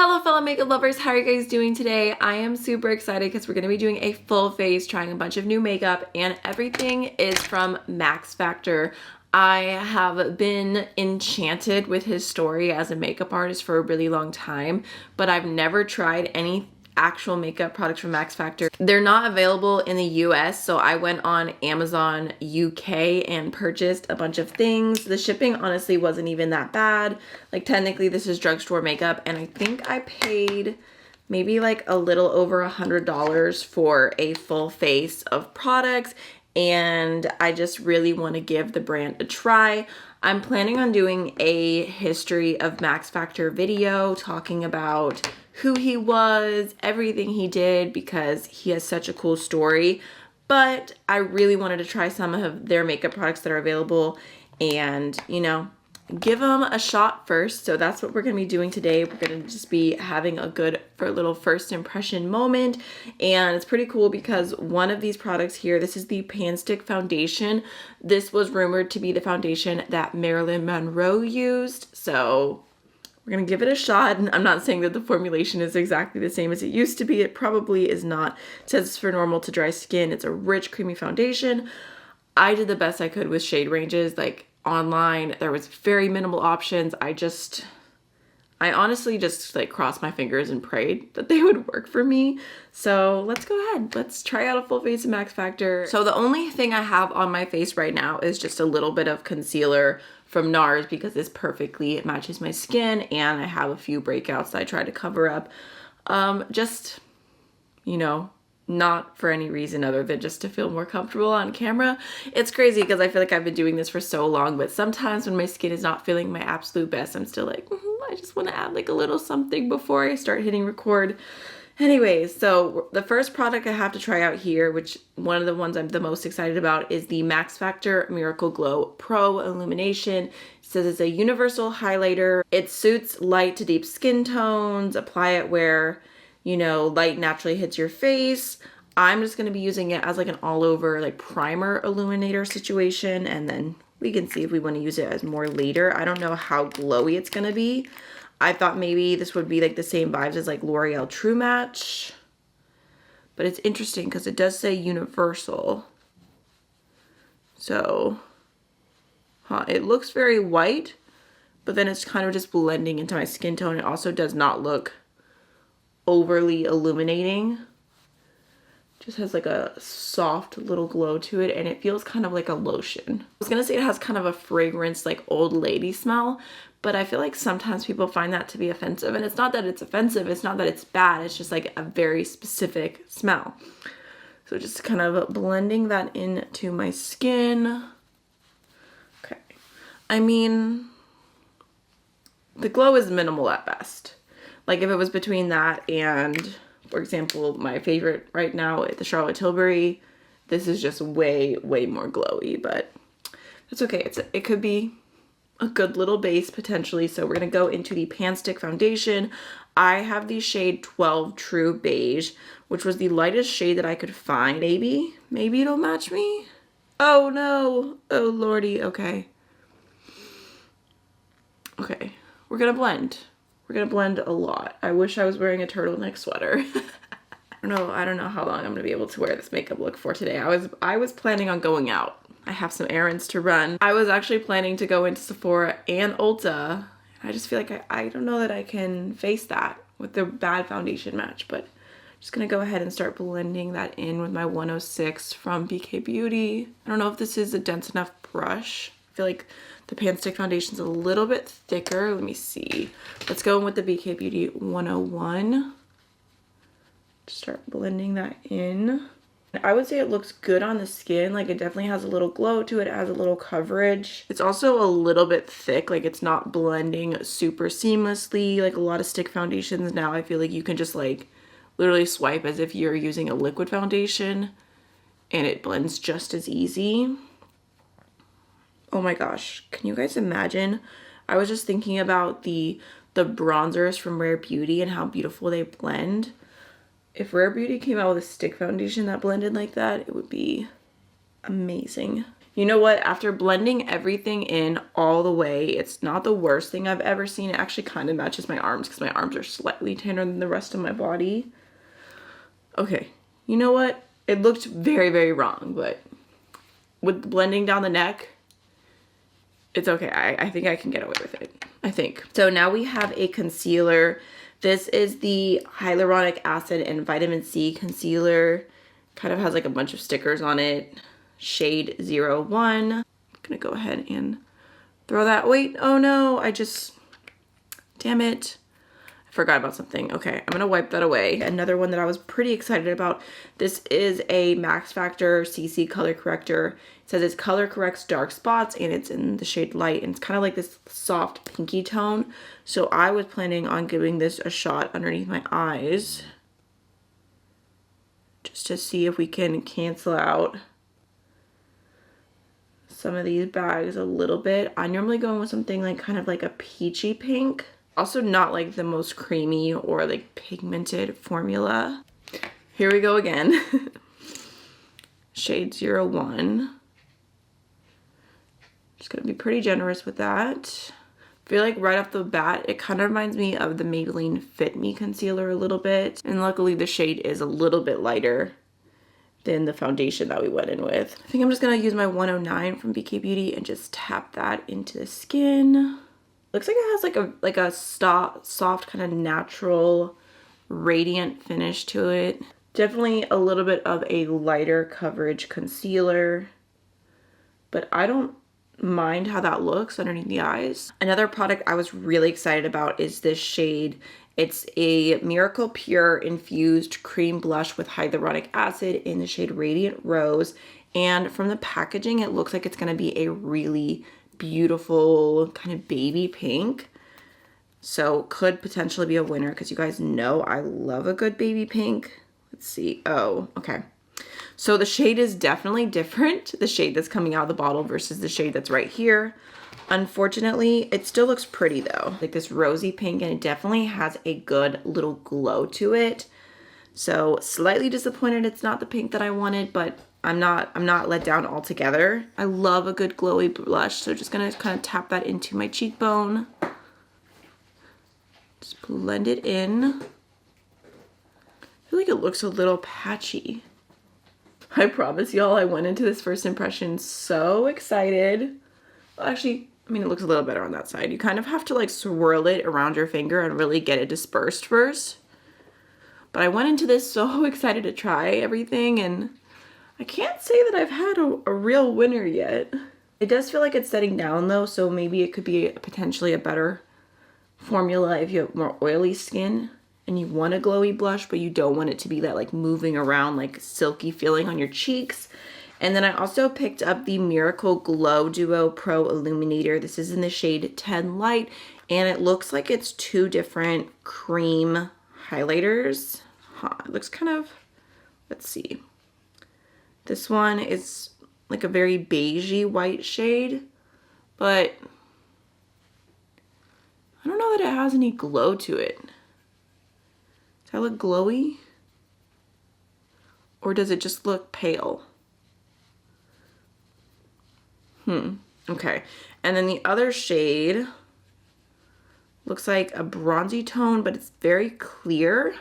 Hello fellow makeup lovers, how are you guys doing today? I am super excited because we're going to be doing a full face, trying a bunch of new makeup, and everything is from Max Factor. I have been enchanted with his story as a makeup artist for a really long time, but I've never tried any actual makeup products from Max Factor. They're not available in the US, so I went on Amazon UK and purchased a bunch of things. The shipping honestly wasn't even that bad. Like technically this is drugstore makeup, and I think I paid maybe like a little over $100 for a full face of products, and I just really want to give the brand a try. I'm planning on doing a history of Max Factor video talking about who he was, everything he did, because he has such a cool story. But I really wanted to try some of their makeup products that are available and, you know, give them a shot first. So that's what we're going to be doing today. We're going to just be having a good little first impression moment, and it's pretty cool because one of these products here, this is the Pan Stick foundation. This was rumored to be the foundation that Marilyn Monroe used, so we're gonna give it a shot. And I'm not saying that the formulation is exactly the same as it used to be. It probably is not. It says it's for normal to dry skin. It's a rich, creamy foundation. I did the best I could with shade ranges. Like online, there was very minimal options. I honestly just like crossed my fingers and prayed that they would work for me. So let's go ahead. Let's try out a full face of Max Factor. So the only thing I have on my face right now is just a little bit of concealer from NARS because this perfectly matches my skin, and I have a few breakouts that I try to cover up. Just, you know, not for any reason other than just to feel more comfortable on camera. It's crazy because I feel like I've been doing this for so long, but sometimes when my skin is not feeling my absolute best, I'm still like, I just want to add like a little something before I start hitting record. Anyways, so the first product I have to try out here, which one of the ones I'm the most excited about, is the Max Factor Miracle Glow Pro Illumination. It says it's a universal highlighter. It suits light to deep skin tones. Apply it where, you know, light naturally hits your face. I'm just going to be using it as like an all over like primer illuminator situation, and then we can see if we want to use it as more later. I don't know how glowy it's going to be. I thought maybe this would be like the same vibes as like L'Oreal True Match, but it's interesting because it does say universal. So, it looks very white, but then it's kind of just blending into my skin tone. It also does not look overly illuminating. Just has like a soft little glow to it, and it feels kind of like a lotion. I was gonna say it has kind of a fragrance like old lady smell, but I feel like sometimes people find that to be offensive, and it's not that it's offensive, it's not that it's bad, it's just like a very specific smell. So just kind of blending that into my skin. Okay, I mean, the glow is minimal at best. Like if it was between that and, for example, my favorite right now, the Charlotte Tilbury, this is just way, way more glowy, but that's okay. It could be a good little base potentially. So we're going to go into the Pan Stick foundation. I have the shade 12 True Beige, which was the lightest shade that I could find. Maybe it'll match me. Oh no. Oh lordy. Okay. Okay. We're going to blend. We're going to blend a lot. I wish I was wearing a turtleneck sweater. I don't know how long I'm going to be able to wear this makeup look for today. I was planning on going out. I have some errands to run. I was actually planning to go into Sephora and Ulta. I just feel like I don't know that I can face that with the bad foundation match, but I'm just going to go ahead and start blending that in with my 106 from BK Beauty. I don't know if this is a dense enough brush. I feel like the Pan Stick foundation is a little bit thicker. Let me see. Let's go in with the BK Beauty 101. Start blending that in. I would say it looks good on the skin. Like it definitely has a little glow to it. It has a little coverage. It's also a little bit thick. Like it's not blending super seamlessly. Like a lot of stick foundations now, I feel like you can just like literally swipe as if you're using a liquid foundation, and it blends just as easy. Oh my gosh, can you guys imagine? I was just thinking about the bronzers from Rare Beauty and how beautiful they blend. If Rare Beauty came out with a stick foundation that blended like that, it would be amazing. You know what? After blending everything in all the way, it's not the worst thing I've ever seen. It actually kind of matches my arms because my arms are slightly tanner than the rest of my body. Okay, you know what? It looked very, very wrong, but with blending down the neck, it's okay. I think I can get away with it. I think. So now we have a concealer. This is the hyaluronic acid and vitamin C concealer. Kind of has like a bunch of stickers on it. Shade 01. I'm gonna go ahead and throw that. Wait, oh no, damn it. I forgot about something. Okay, I'm gonna wipe that away. Another one that I was pretty excited about. This is a Max Factor CC color corrector. It says it color corrects dark spots and it's in the shade light, and it's kind of like this soft pinky tone. So I was planning on giving this a shot underneath my eyes just to see if we can cancel out some of these bags a little bit. I normally go in with something like kind of like a peachy pink. Also not like the most creamy or like pigmented formula. Here we go again. Shade 01. Just gonna be pretty generous with that. I feel like right off the bat, it kind of reminds me of the Maybelline Fit Me concealer a little bit. And luckily the shade is a little bit lighter than the foundation that we went in with. I think I'm just gonna use my 109 from BK Beauty and just tap that into the skin. Looks like it has like a soft kind of natural radiant finish to it. Definitely a little bit of a lighter coverage concealer, but I don't mind how that looks underneath the eyes. Another product I was really excited about is this shade. It's a Miracle Pure infused cream blush with hyaluronic acid in the shade Radiant Rose. And from the packaging, it looks like it's gonna be a really beautiful kind of baby pink. So could potentially be a winner because you guys know I love a good baby pink. Let's see. Oh, okay. So the shade is definitely different, the shade that's coming out of the bottle versus the shade that's right here. Unfortunately, it still looks pretty though, like this rosy pink, and it definitely has a good little glow to it. So slightly disappointed it's not the pink that I wanted, but I'm not let down altogether. I love a good glowy blush, so just gonna kind of tap that into my cheekbone. Just blend it in. I feel like it looks a little patchy. I promise y'all, I went into this first impression so excited. Well, actually, I mean, it looks a little better on that side. You kind of have to like swirl it around your finger and really get it dispersed first. But I went into this so excited to try everything, and I can't say that I've had a real winner yet. It does feel like it's setting down though, so maybe it could be potentially a better formula if you have more oily skin and you want a glowy blush, but you don't want it to be that like moving around like silky feeling on your cheeks. And then I also picked up the Miracle Glow Duo Pro Illuminator. This is in the shade 10 Light, and it looks like it's two different cream highlighters. It looks kind of, let's see. This one is like a very beigey white shade, but I don't know that it has any glow to it. Does that look glowy? Or does it just look pale? Okay. And then the other shade looks like a bronzy tone, but it's very clear.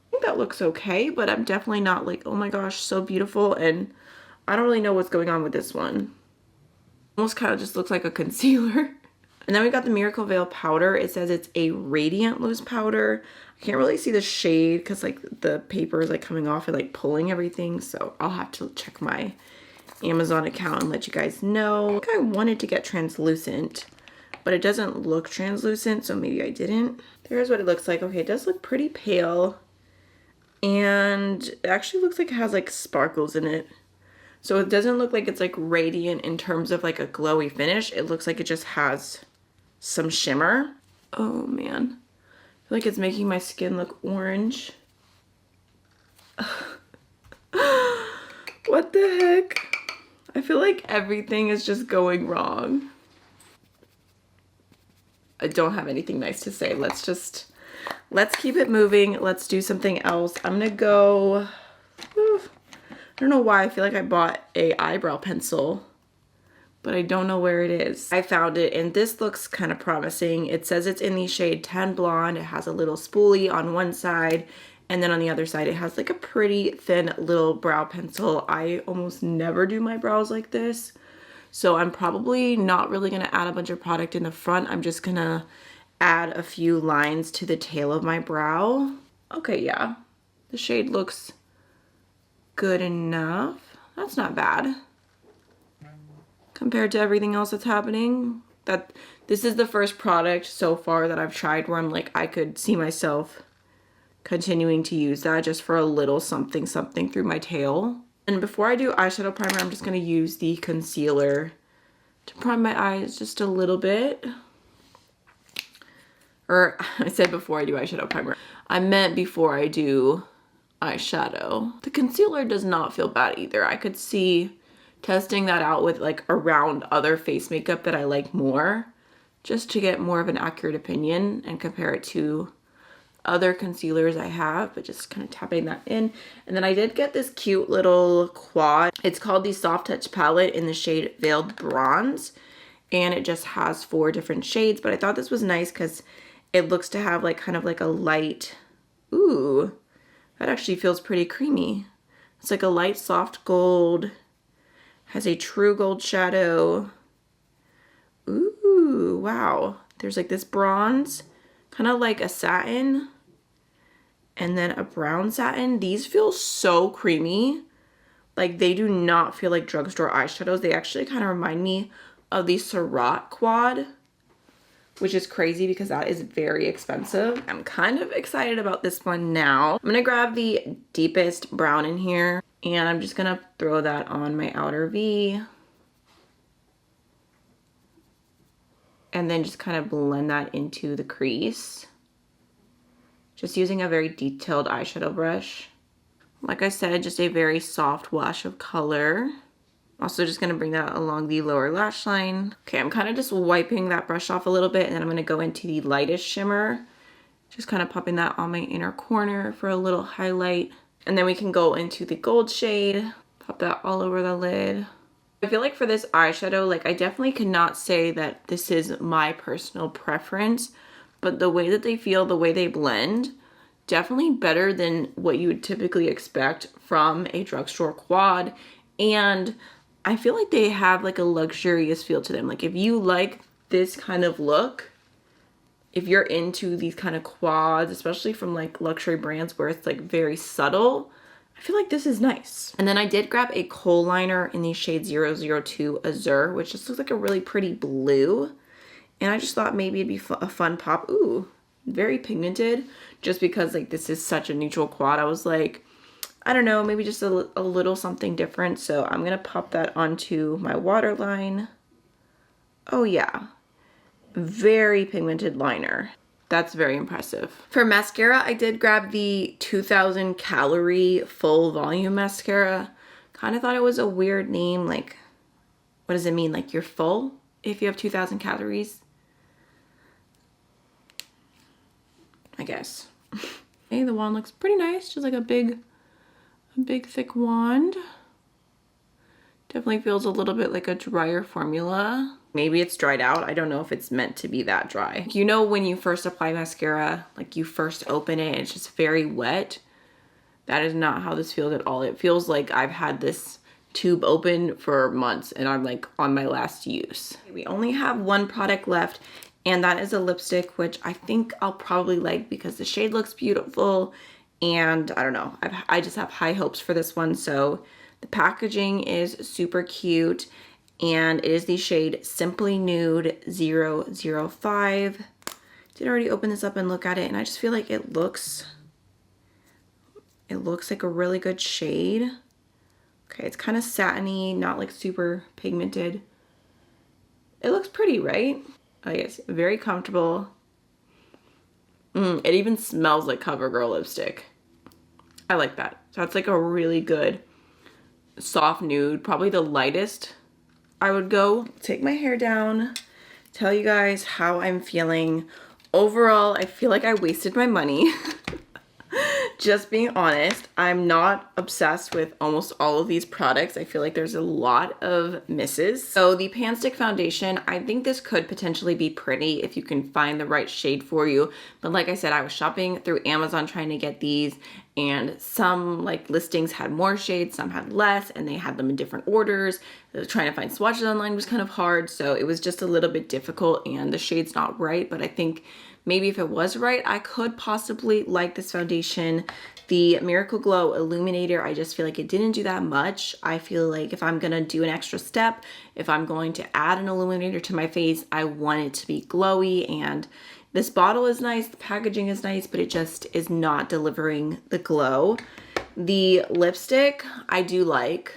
I think that looks okay, but I'm definitely not like, oh my gosh, so beautiful. And I don't really know what's going on with this one. Almost kind of just looks like a concealer. And then we got the Miracle Veil powder. It says it's a radiant loose powder. I can't really see the shade because like the paper is like coming off and like pulling everything. So I'll have to check my Amazon account and let you guys know. I think I wanted to get translucent, but it doesn't look translucent, so maybe I didn't. There's what it looks like. Okay, it does look pretty pale. And it actually looks like it has like sparkles in it. So it doesn't look like it's like radiant in terms of like a glowy finish. It looks like it just has some shimmer. Oh man, I feel like it's making my skin look orange. What the heck? I feel like everything is just going wrong. I don't have anything nice to say. Let's keep it moving. Let's do something else. I'm gonna go don't know why I feel like I bought a eyebrow pencil, but I don't know where it is. I found it and this looks kind of promising. It says it's in the shade 10 Blonde. It has a little spoolie on one side, and then on the other side it has like a pretty thin little brow pencil. I almost never do my brows like this, so I'm probably not really gonna add a bunch of product in the front. I'm just gonna add a few lines to the tail of my brow. Okay, yeah, the shade looks good enough. That's not bad compared to everything else that's happening. This is the first product so far that I've tried where I'm like, I could see myself continuing to use that just for a little something through my tail. And before I do eyeshadow primer, I'm just going to use the concealer to prime my eyes just a little bit. Or I said before I do eyeshadow primer. I meant before I do eyeshadow. The concealer does not feel bad either. I could see testing that out with like around other face makeup that I like more, just to get more of an accurate opinion and compare it to other concealers I have, but just kind of tapping that in. And then I did get this cute little quad. It's called the Soft Touch palette in the shade Veiled Bronze, and it just has 4 different shades, but I thought this was nice because it looks to have like kind of like a light, ooh, that actually feels pretty creamy. It's like a light soft gold, has a true gold shadow. Ooh, wow. There's like this bronze, kind of like a satin, and then a brown satin. These feel so creamy. Like they do not feel like drugstore eyeshadows. They actually kind of remind me of the Surratt quad, which is crazy because that is very expensive. I'm kind of excited about this one now. I'm gonna grab the deepest brown in here and I'm just gonna throw that on my outer V. And then just kind of blend that into the crease. Just using a very detailed eyeshadow brush. Like I said, just a very soft wash of color. Also just gonna bring that along the lower lash line. Okay, I'm kind of just wiping that brush off a little bit and then I'm gonna go into the lightest shimmer. Just kind of popping that on my inner corner for a little highlight. And then we can go into the gold shade. Pop that all over the lid. I feel like for this eyeshadow, like I definitely cannot say that this is my personal preference, but the way that they feel, the way they blend, definitely better than what you would typically expect from a drugstore quad. And I feel like they have like a luxurious feel to them. Like if you like this kind of look, if you're into these kind of quads, especially from like luxury brands where it's like very subtle, I feel like this is nice. And then I did grab a kohl liner in the shade 002 Azure, which just looks like a really pretty blue. And I just thought maybe it'd be a fun pop. Ooh, very pigmented. Just because like this is such a neutral quad, I was like, I don't know, maybe just a little something different. So I'm gonna pop that onto my waterline. Oh yeah, very pigmented liner. That's very impressive. For mascara, I did grab the 2000 calorie full volume mascara. Kind of thought it was a weird name. Like, what does it mean? Like you're full if you have 2000 calories? I guess. Hey, the wand looks pretty nice. Just like a big thick wand. Definitely feels a little bit like a drier formula. Maybe it's dried out. I don't know if it's meant to be that dry. You know when you first apply mascara, like you first open it, it's just very wet. That is not how this feels at all. It feels like I've had this tube open for months and I'm like on my last use. We only have one product left and that is a lipstick, which I think I'll probably like because the shade looks beautiful and I don't know, I just have high hopes for this one. So the packaging is super cute and it is the shade Simply Nude 005. Did already open this up and look at it and I just feel like it looks like a really good shade. Okay, it's kind of satiny, not like super pigmented. It looks pretty, right? I guess very comfortable. It even smells like CoverGirl lipstick. I like that. So it's like a really good soft nude, probably the lightest I would go. Take my hair down, tell you guys how I'm feeling. Overall, I feel like I wasted my money. just being honest, I'm not obsessed with almost all of these products. I feel like there's a lot of misses. So the Pan Stick foundation, I think this could potentially be pretty if you can find the right shade for you. But like I said, I was shopping through Amazon trying to get these, and some like listings had more shades, some had less, and they had them in different orders. Trying to find swatches online was kind of hard, so it was just a little bit difficult, and the shade's not right, but I think maybe if it was right, I could possibly like this foundation. The Miracle Glow Illuminator, I just feel like it didn't do that much. I feel like if I'm gonna do an extra step, if I'm going to add an illuminator to my face, I want it to be glowy, and this bottle is nice, the packaging is nice, but it just is not delivering the glow. The lipstick, I do like.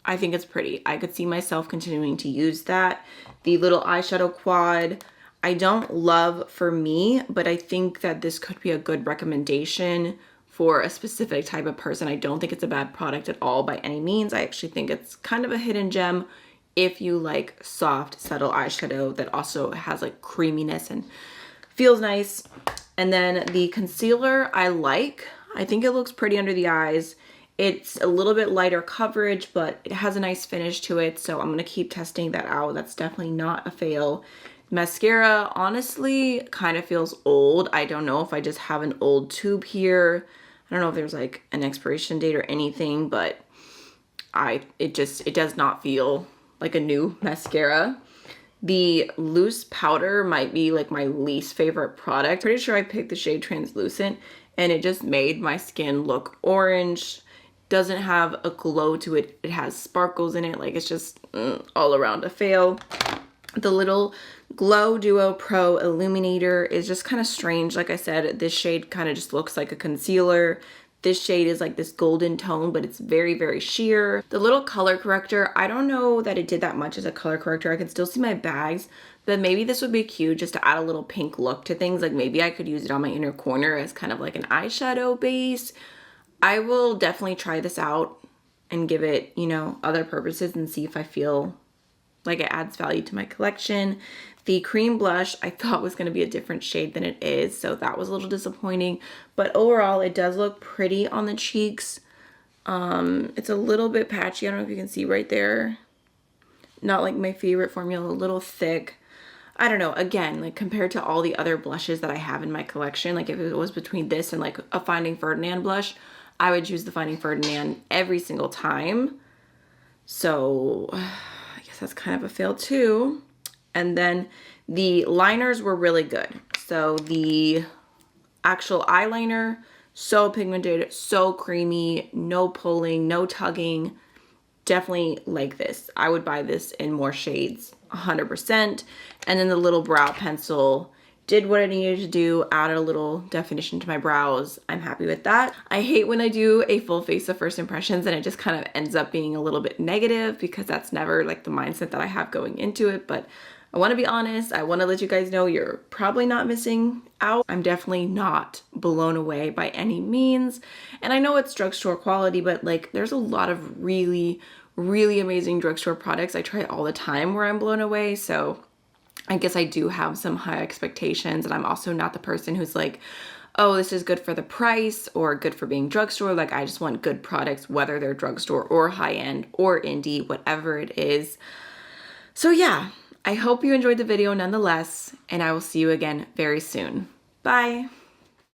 I think it's pretty. I could see myself continuing to use that. The little eyeshadow quad, I don't love for me, but I think that this could be a good recommendation for a specific type of person. I don't think it's a bad product at all by any means. I actually think it's kind of a hidden gem if you like soft, subtle eyeshadow that also has like creaminess and feels nice. And then the concealer I like. I think it looks pretty under the eyes. It's a little bit lighter coverage, but it has a nice finish to it, so I'm gonna keep testing that out. That's definitely not a fail. Mascara, honestly, kind of feels old. I don't know if I just have an old tube here. I don't know if there's like an expiration date or anything, but it does not feel like a new mascara. The loose powder might be like my least favorite product. Pretty sure I picked the shade Translucent, and it just made my skin look orange. Doesn't have a glow to it. It has sparkles in it. Like, it's just all around a fail. The little Glow Duo Pro Illuminator is just kind of strange. Like I said, this shade kind of just looks like a concealer. This shade is like this golden tone, but it's very, very sheer. The little color corrector, I don't know that it did that much as a color corrector. I can still see my bags, but maybe this would be cute just to add a little pink look to things. Like maybe I could use it on my inner corner as kind of like an eyeshadow base. I will definitely try this out and give it, you know, other purposes and see if I feel like it adds value to my collection. The cream blush I thought was going to be a different shade than it is, so that was a little disappointing. But overall, it does look pretty on the cheeks. It's a little bit patchy. I don't know if you can see right there. Not like my favorite formula, a little thick. I don't know, again, like compared to all the other blushes that I have in my collection, like if it was between this and like a Finding Ferdinand blush, I would choose the Finding Ferdinand every single time. So I guess that's kind of a fail too. And then the liners were really good. So the actual eyeliner, so pigmented, so creamy, no pulling, no tugging. Definitely like this. I would buy this in more shades, 100%. And then the little brow pencil did what it needed to do, added a little definition to my brows. I'm happy with that. I hate when I do a full face of first impressions and it just kind of ends up being a little bit negative, because that's never like the mindset that I have going into it. But I want to be honest. I want to let you guys know you're probably not missing out. I'm definitely not blown away by any means. And I know it's drugstore quality, but like there's a lot of really, really amazing drugstore products I try all the time where I'm blown away. So I guess I do have some high expectations, and I'm also not the person who's like, oh, this is good for the price or good for being drugstore. Like, I just want good products, whether they're drugstore or high-end or indie, whatever it is. So yeah, I hope you enjoyed the video nonetheless, and I will see you again very soon. Bye.